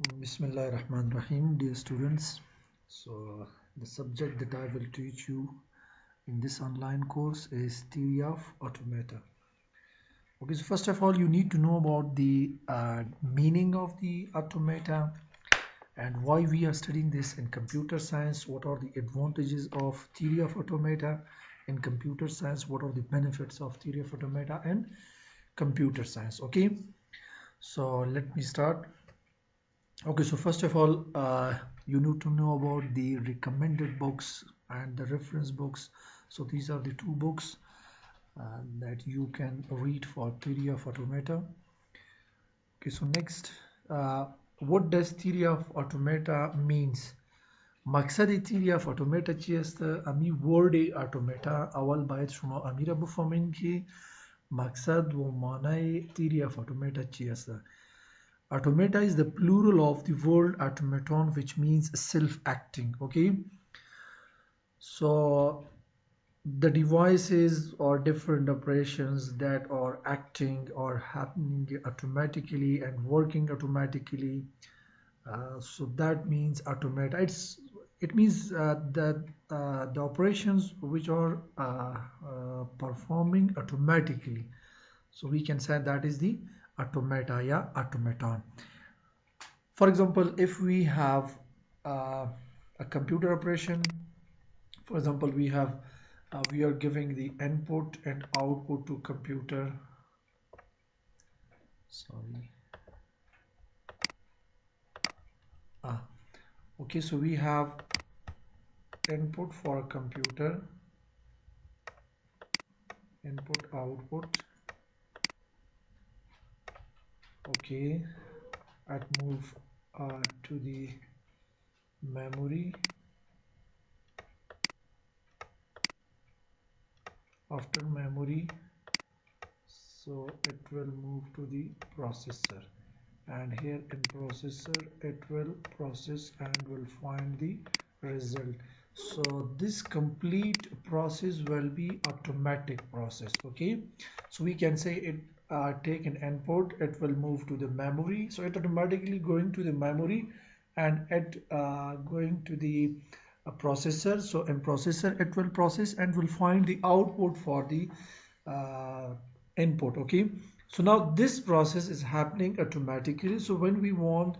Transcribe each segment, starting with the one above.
Bismillah Rahman Rahim, dear students. So, the subject that I will teach you in this online course is theory of automata. Okay, so first of all, you need to know about the meaning of the automata and why we are studying this in computer science. What are the advantages of theory of automata in computer science? What are the benefits of theory of automata in computer science? Okay, so let me start. Okay, so first of all, you need to know about the recommended books and the reference books. So these are the two books that you can read for theory of automata. Okay, so next, what does theory of automata means? مقصد theory of automata چی است؟ امی word automata اول باید شما امی را بفهمین که مقصد و معنای theory of automata چی است. Automata is the plural of the word automaton, which means self-acting. Okay, so the devices or different operations that are acting or happening automatically and working automatically. So that means automata. It means that the operations which are performing automatically. So we can say that is the automata, yeah, automaton. For example, if we have a computer operation, for example, we are giving the input and output to computer. Sorry. Okay, so we have input for a computer, input output. Okay, at move to the memory. After memory, so it will move to the processor, and here in processor it will process and will find the result. So this complete process will be automatic process. Okay, so we can say it take an input, it will move to the memory, so it automatically going to the memory and it going to the processor. So in processor it will process and will find the output for the input. Okay, so now this process is happening automatically. So when we want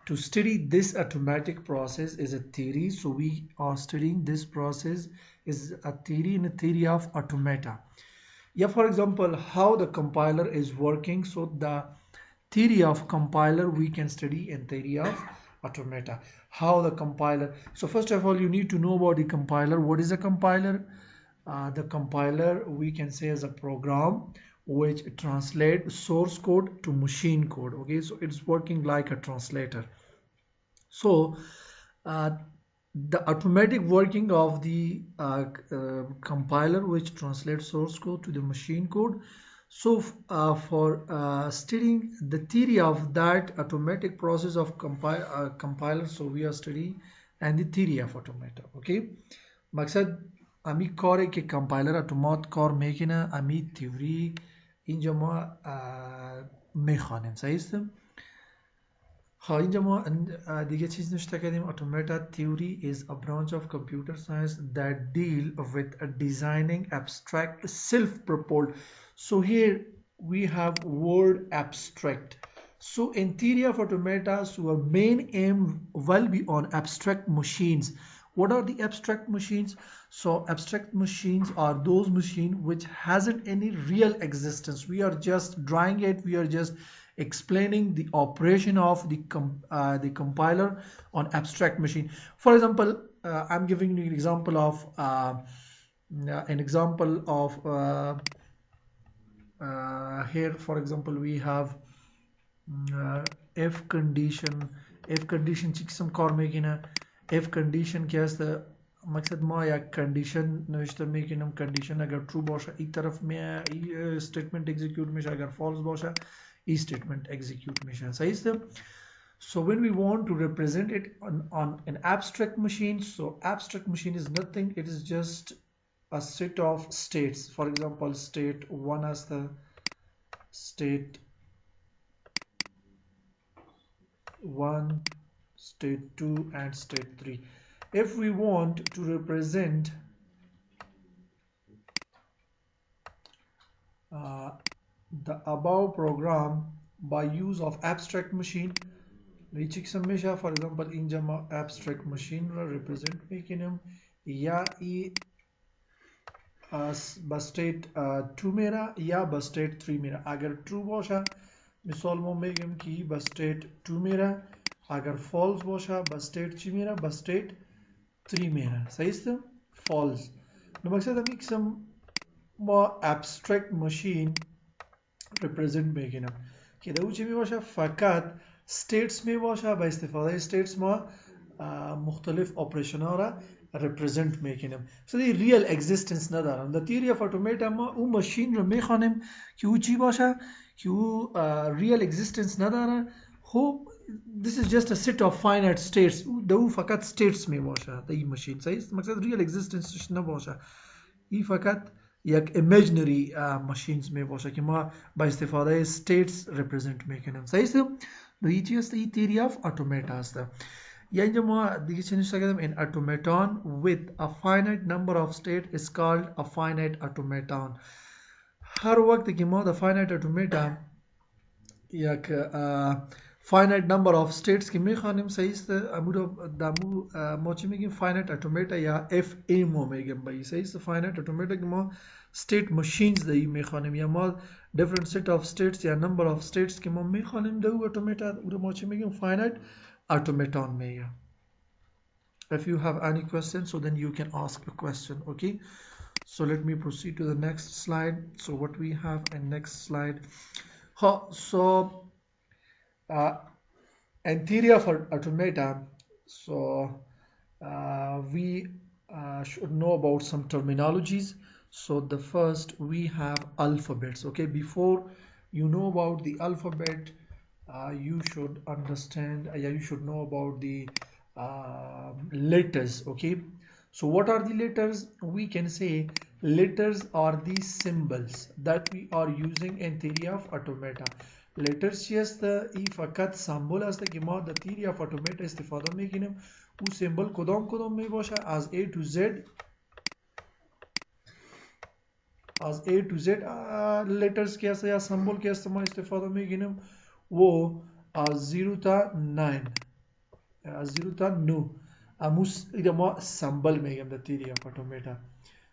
to study this automatic process is a theory, so we are studying this process is a theory in a theory of automata. Yeah, for example, how the compiler is working. So the theory of compiler we can study in theory of automata. How the compiler, so first of all you need to know about the compiler. What is a compiler? The compiler we can say is a program which translates source code to machine code. Okay, so it's working like a translator. So the automatic working of the compiler which translates source code to the machine code. So for studying the theory of that automatic process of compiler, so we are studying and the theory of automata. Okay, مقصد امی کاری که کامپایلر اتومات کار میکنه امی تیوری اینجا ما میخوانیم. صحیح است؟ ها اینجا ما دیگه چیز نشته کردیم. Automata theory is a branch of computer science that deal with designing abstract self-propelled. So here we have word abstract. So in theory of automata, so our main aim will be on abstract machines. What are the abstract machines? So abstract machines are those machines which hasn't any real existence. We are just drawing it, we are just explaining the operation of the compiler on abstract machine. For example, I'm giving you an example of here. For example, we have if condition. If condition چی قسم کار میکنه؟ if condition که است مقصد ما یک condition نوشته میکنیم. condition اگر true باشه این طرف می statement execute میشه، اگر false باشه این statement execute میشه. صحیح است؟ So when we want to represent it on an abstract machine, so abstract machine is nothing, it is just a set of states. For example, state 1 as the state 1, state 2 and state 3. If we want to represent uh, the above program by use of abstract machine, reaching hमेशा for example in जमा abstract machine represent मेकिनम या ई बस state 2 मेरा या बस state 3 मेरा अगर true बोशा मिसाल मेगम की बस state 2 मेरा अगर false बोशा बस state 3 मेरा बस state 3 मेरा सही है false मकसद हम एक सम abstract machine represent بگیرم که دو چی می باشه فقط states می باشه با استفاده states ما مختلف operation ها را represent میکنیم so دی real existence ندارن the theory of automata ما اون ماشین رو میخوانیم که او چی باشه که او real existence نداره خب this is just a set of finite states دو فقط states می باشه دی ماشین صحیح مقصد real existence نباشه این فقط یک imaginary machines می باشه که ما با استفاده states represent میکنیم صحیح است این چی است این theory of automata است یا اینجا ما دیگه چی نشته کردیم in automaton with a finite number of state is called a finite automaton هر وقت که ما the finite automata یک finite number of states که میخوانیم صحیح است دامو ما چی میگیم finite automata یا FA ما میگیم بایی صحیح است finite automata که ما state machines دی میخوانیم یا ما different set of states یا number of states که ما میخوانیم دو automata او ما چی میگیم finite automaton میگیم if you have any question so then you can ask a question okay so let me proceed to the next slide so what we have in next slide so and theory of automata so we should know about some terminologies so the first we have alphabets okay before you know about the alphabet you should understand you should know about the letters okay so what are the letters we can say letters are the symbols that we are using in theory of automata letters چی است ای فقط سمبل است که ما در theory of automata استفاده میکنیم او سمبل کدام می باشه از A to Z از A to Z letters که است یا سمبل که است ما استفاده میکنیم و از 0 تا 9 از 0 تا 9 اموس ما سمبل میگم در theory of automata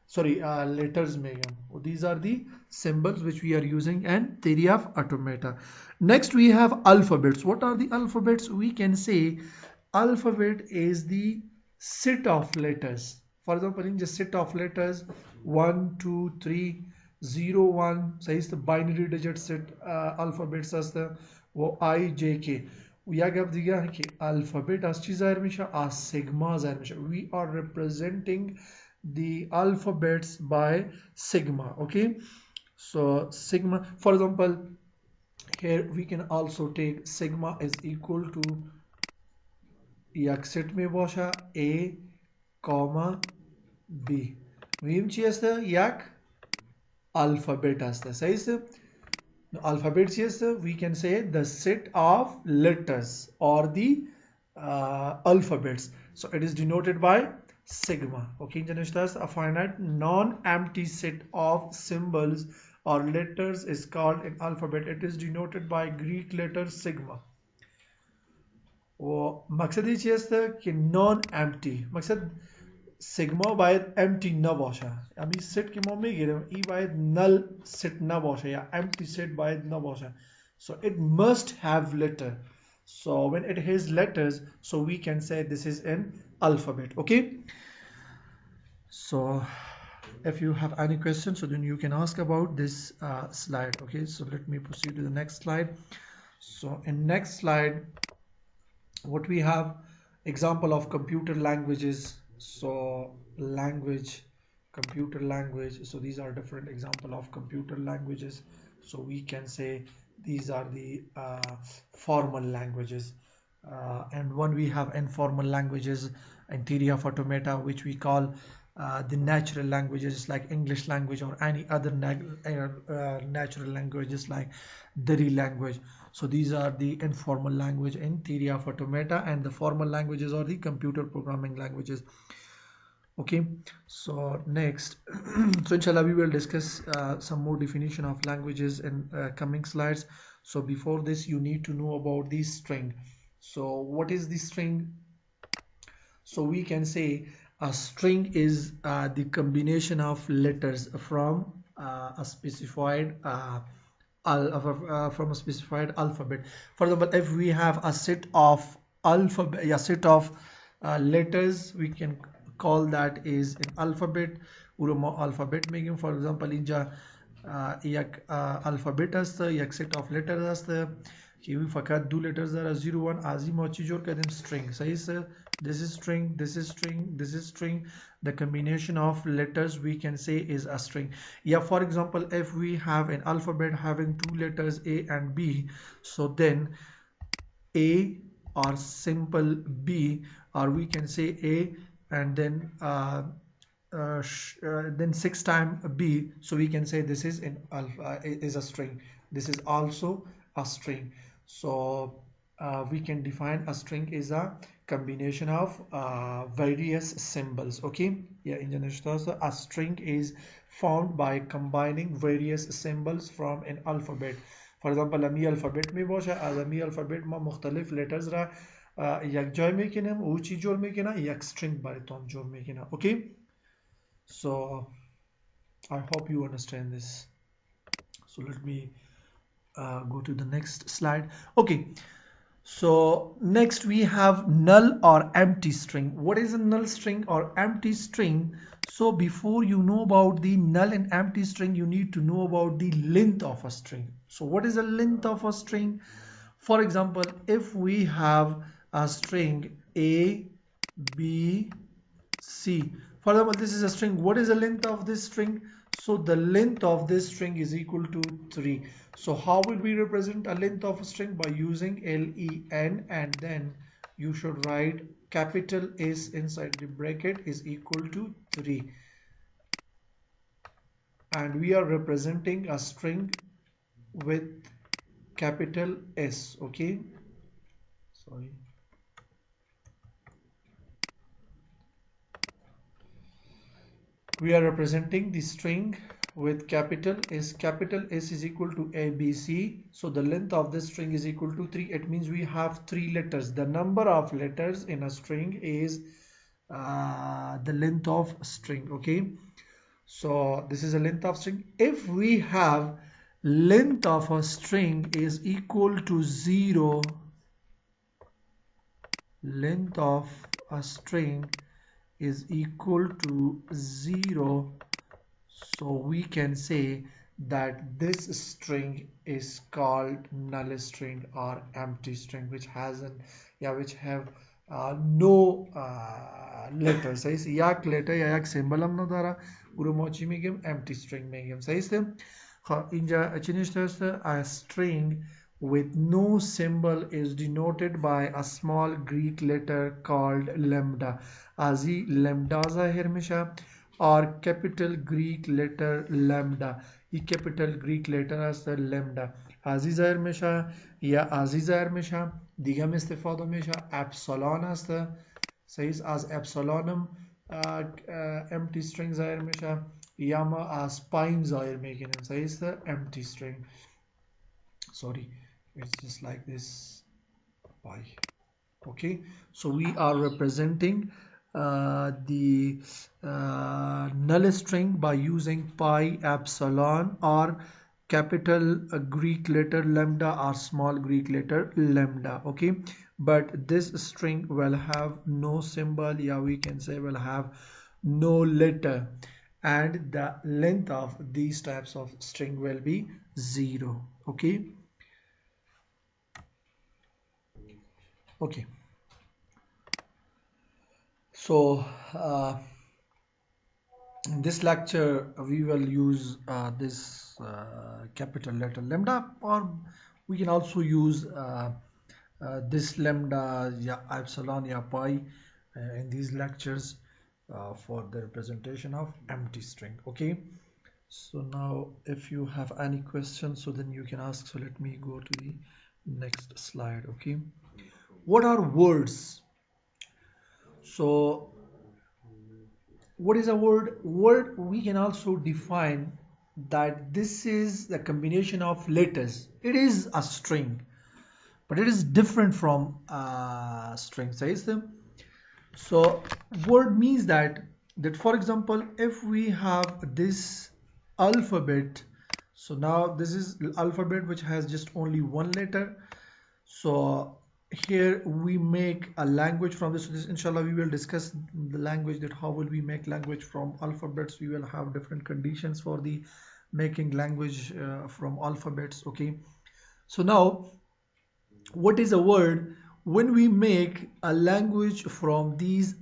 sorry letters megam these are the symbols which we are using in theory of automata next we have alphabets what are the alphabets we can say alphabet is the set of letters for example in the set of letters 1 2 3 0 1 सही is the binary digit set alphabets असतं वो I J K या गप दिया है कि alphabet as चीज ज़ाहिर मिशा as sigma ज़ाहिर मिशा we are representing the alphabets by sigma okay so sigma for example here we can also take sigma is equal to yak set में बॉशा a comma b मुहिम चीज असता yak alphabet असता सही से alphabet चीज we can say the set of letters or the alphabets so it is denoted by sigma okay a finite non-empty set of symbols or letters is called an alphabet it is denoted by Greek letter sigma و مقصد چی است که non-empty مقصد sigma باید empty نباشه یعنی set که ما میگیریم ای باید null set نباشه یا empty set باید نباشه so it must have letter so when it has letters so we can say this is an alphabet okay so if you have any questions so then you can ask about this slide okay so let me proceed to the next slide so in next slide what we have example of computer languages so language computer language so these are different example of computer languages so we can say these are the formal languages and one we have informal languages in theory of automata which we call the natural languages like English language or any other natural languages like Dari language So these are the informal language in theory of automata, and the formal languages are the computer programming languages. Okay, so next, so inshallah we will discuss some more definition of languages in coming slides. So before this, you need to know about the string. So what is the string? So we can say a string is the combination of letters a specified from a specified alphabet. For example, if we have a set of letters, we can call that is an alphabet. Uruma alphabet making. For example, inja yak alphabet असतं, yak set of letters असतं की फकत दो letters are 0 1 आजी मोची जोड़ कदम string सही sir. This is string, this is string, this is string. The combination of letters we can say is a string. Yeah, for example, if we have an alphabet having two letters A and B, so then A or simple B, or we can say A and then 6 times B, so we can say this is in alpha is a string. This is also a string. So we can define a string is a combination of various symbols. Okay, yeah, in general, a string is formed by combining various symbols from an alphabet. For example, امی alphabet می باشه، از امی alphabet ما مختلف letters را یک جای میکنیم، او چی جور میکنه؟ یک string براتون جور میکنه. Okay, so I hope you understand this. So let me go to the next slide. Okay, so next we have null or empty string. What is a null string or empty string? So before you know about the null and empty string, you need to know about the length of a string. So what is the length of a string? For example, if we have a string A, B, C. For example, this is a string. What is the length of this string? So the length of this string is equal to 3. So how will we represent a length of a string? By using len, and then you should write capital S inside the bracket is equal to 3. And we are representing a string with capital S. Okay. Sorry. We are representing the string with capital S. Capital S is equal to ABC. So the length of this string is equal to 3. It means we have 3 letters. The number of letters in a string is the length of string. Okay, so this is a length of string. If we have length of a string is equal to 0, length of a string is equal to 0, so we can say that this string is called null string or empty string, which has an which have no letters. सही से yak letter या yak symbol हम ना दारा गुरु मोची में गम empty string में गम सही से हाँ इंजा अचिनिश्तर a string with no symbol is denoted by a small Greek letter called lambda. Azi lambda zahir misha or capital Greek letter lambda. E capital Greek letter as the lambda. Azi zahir misha ya azi zahir misha. Digam istifada misha epsilon as the says as epsilonum empty string zahir misha. Yama as pine zahir making says the empty string. Sorry, it's just like this pi. Okay, so we are representing the null string by using pi, epsilon, or capital Greek letter lambda or small Greek letter lambda. Okay, but this string will have no symbol, yeah, we can say will have no letter, and the length of these types of string will be 0. Okay. Okay, so in this lecture we will use this capital letter lambda, or we can also use this lambda, yeah, epsilon, yeah, pi in these lectures for the representation of empty string. Okay, so now if you have any questions, so then you can ask. So let me go to the next slide. Okay, what are words? So what is a word? Word, we can also define that this is the combination of letters. It is a string, but it is different from string size. So word means that for example, if we have this alphabet, so now this is alphabet which has just only one letter. So here we make a language from this. So this inshallah we will discuss the language, that how will we make language from alphabets. We will have different conditions for the making language from alphabets. Okay, so now what is a word? When we make a language from this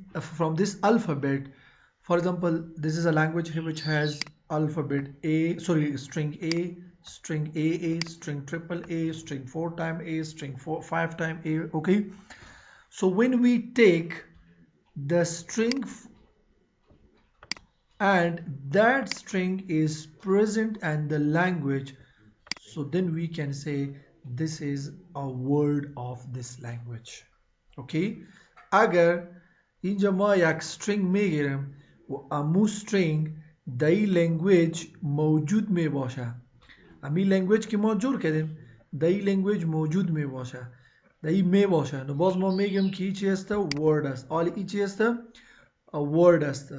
alphabet, for example, this is a language here which has alphabet a, sorry, string a, string a, string triple a, string 4 time a, string 5 time a. Okay, so when we take the string and that string is present and the language, so then we can say this is a word of this language. Okay, اگر اینجا ما یک string میگیریم و امو string در این language موجود می باشه، امی language که ما جور کردیم در این language موجود می باشه، در این می باشه، نو باز ما میگیم که چی هسته؟ word است. حالا این چی هسته؟ word است.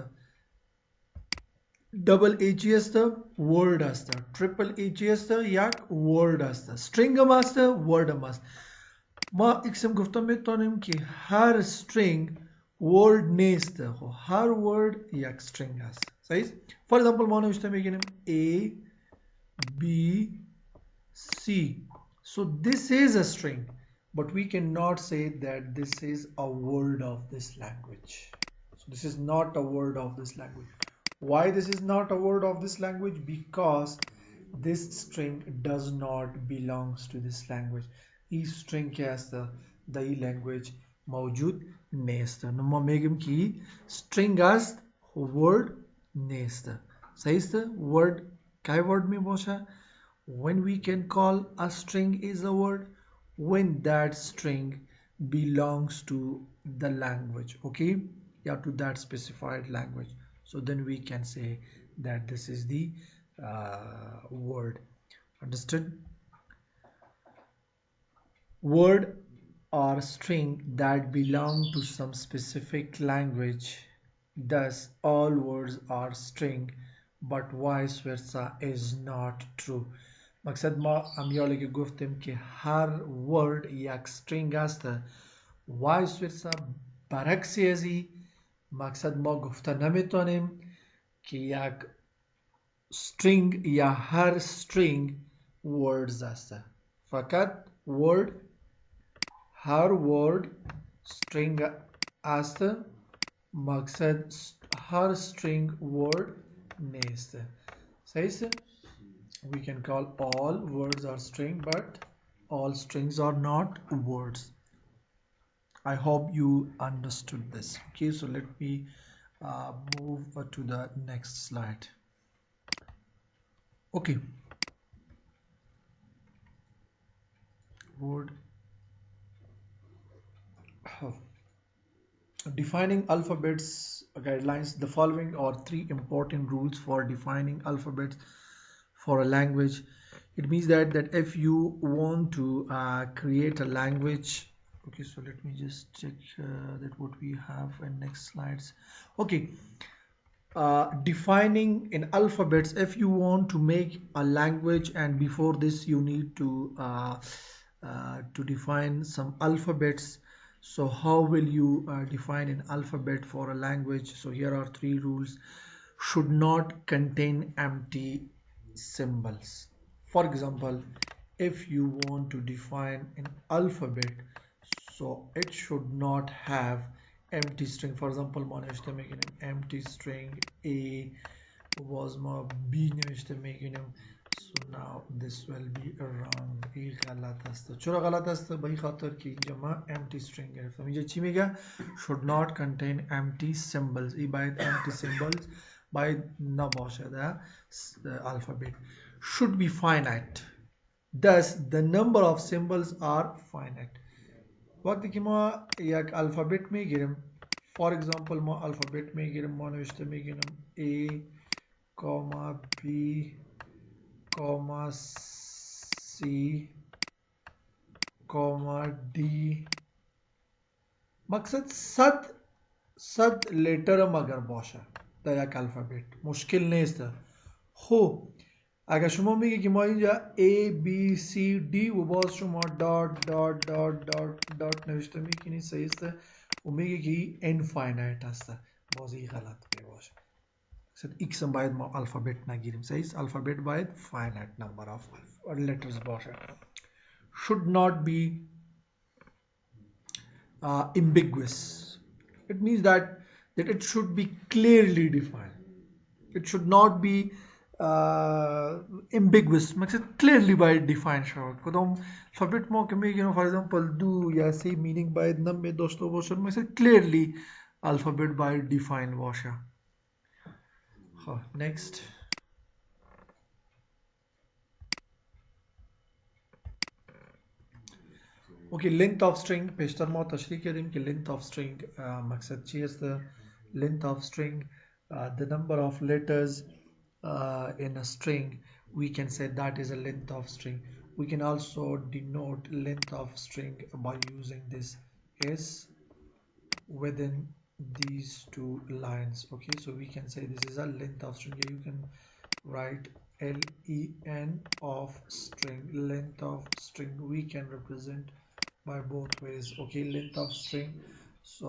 Double Aichi असतं word असतं, triple Aichi असतं याक word असतं, string هم असतं word هم असतं. ما اقسم گفتم میتونیم که هر string word نیست، خب هر word یک string هست. صحیح؟ for example ما نوشته میگیم A B C. So this is a string, but we cannot say that this is a word of this language. So this is not a word of this language. Why this is not a word of this language? Because this string does not belongs to this language. Each string के असतं the language موجود नसतं. नम्मा मेगम की string असत word नसतं. सही असतं word काय word में बोशा? When we can call a string is a word when that string belongs to the language. Okay, yeah, to that specified language. So then we can say that this is the word. Understood? Word or string that belong to some specific language. Thus all words are string, but vice versa is not true. مقصد ما امیالی که گفتیم که هر word یک string است، vice versa برعکس ازی مقصد ما گفته نمیتونیم که یک string یا هر string words است. فقط word هر word string است، مقصد هر string word نیست. صحیح؟ We can call all words are string, but all strings are not words. I hope you understood this. Okay, so let me move to the next slide. Okay, word defining alphabets guidelines. The following are 3 important rules for defining alphabets for a language. It means that if you want to create a language. Okay, so let me just check that what we have in next slides. Okay, defining in alphabets. If you want to make a language, and before this you need to define some alphabets. So how will you define an alphabet for a language? So here are 3 rules. Should not contain empty symbols. For example, if you want to define an alphabet, so it should not have empty string. For example, ما نوشته میگیم empty string A was ما B نوشته میگیم. So now this will be wrong. این غلط است. چرا غلط است؟ به این خاطر که اینجا ما empty string گرفتم. اینجا چی میگه؟ should not contain empty symbols. این باید empty symbols باید نباشه در alphabet. Should be finite. Thus, the number of symbols are finite. وقتی که ما یک الفابت میگیریم for example ما الفابت میگیریم ما نوشته میگیریم A comma B comma C comma D مقصد صد لیتر هم اگر باشه در یک الفابت مشکل نیست. خب اگر شما میگه که ما اینجا A B C D و باز شما دات دات دات دات دات نوشته میکنید صحیح است و میگه که infinite هست باز این غلط میباشه. X هم باید ما الفابت نگیریم صحیح است الفابت باید finite number of letters باشه. Should not be ambiguous. It means that it should be clearly defined. It should not be ambiguous. مقصد clearly باید define شود. کدام alphabet ما که میگیم for example do یا say meaning باید نمی داشته باشه مقصد clearly alphabet باید define باشه. خب next. اوکی length of string پیشتر ما تشریح کردیم که length of string مقصد چی است length of string the number of letters in a string we can say that is a length of string. We can also denote length of string by using this s within these two lines. Okay, so we can say this is a length of string. You can write len of string. Length of string we can represent by both ways. Okay, length of string. So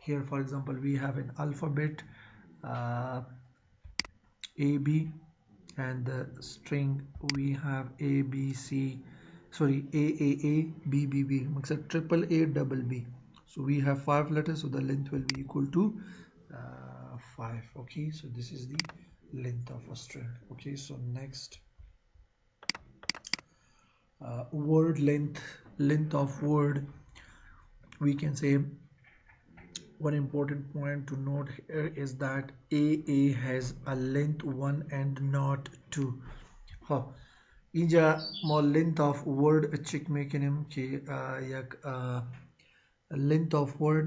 here for example we have an alphabet AB and the string we have ABC, sorry, AAA BBB, except triple A double B. So we have 5 letters, so the length will be equal to 5. Okay, so this is the length of a string. Okay, so next, word length of word. We can say one important point to note here is that AA has a length 1 and not 2. اینجا ما length of word چک میکنیم که یک length of word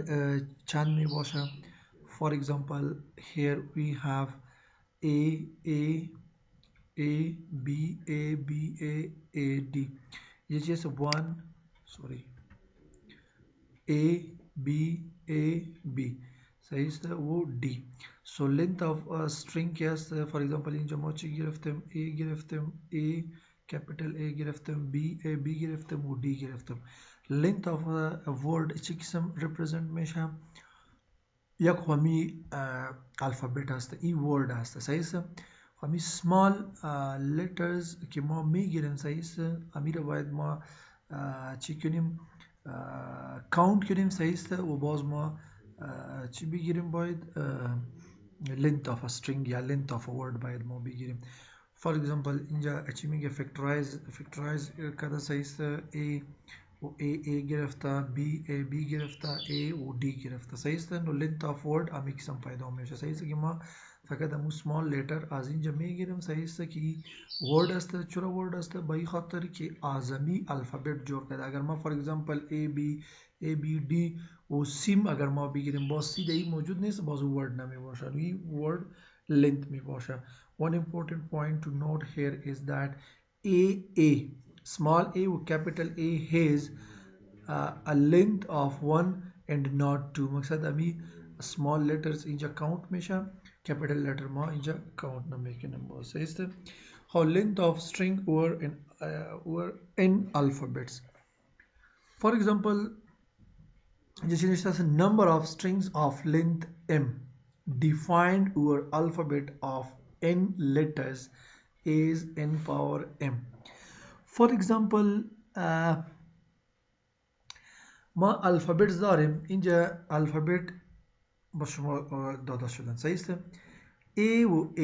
چند می باشه. For example here we have A B A B A D. ये just one, sorry, A B A B صحیح است و D. So length of a string क्या است for example اینجا ما چی گرفتیم A گرفتیم A capital A گرفتیم B A B گرفتیم و D گرفتیم. length of a word چی قسم represent میشه یک همی الفابت هست ای ورد هست صحیح است همی small letters که ما میگیریم صحیح است همی رو باید ما چی کنیم کاونت کنیم صحیح است و باز ما چی بگیریم باید length of a string یا length of a word باید ما بگیریم. for example اینجا چی میگه factorize کرده صحیح است A و A گرفته B گرفته A و D گرفته صحیح است نو length of word هم یکسان پیدا میشه صحیح است که ما فقط همون small letter از اینجا میگیریم صحیح است که word است چرا word است به این خاطر که اعظمی الفابت جور کرده. اگر ما for example A B D و سیم اگر ما بگیریم باز سی دی موجود نیست باز word نمی باشه این word length می باشه. One important point to note here is that A small a with capital A has a length of 1 and not 2. مقصد امی small letters اینجا count میشه capital letter ما اینجا count نمیکنیم باز صحیح است. How length of string were in alphabets. For example just as a number of strings of length m defined over alphabet of n letters is n power m. For example ما الفابت داریم اینجا الفابت با شما داده شدن صحیح است A و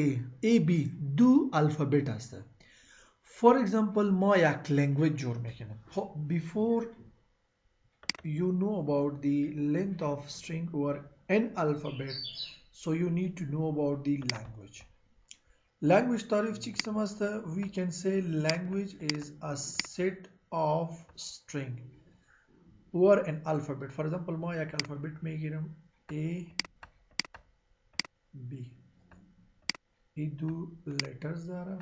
A B دو الفابت هست. For example ما یک لنگویج جور میکنیم. Before you know about the length of string or an alphabet so you need to know about the language. language तारीफ चिक समझता we can say language is a set of string or an alphabet. For example ما एक alphabet میگیرم A B. He do letters داره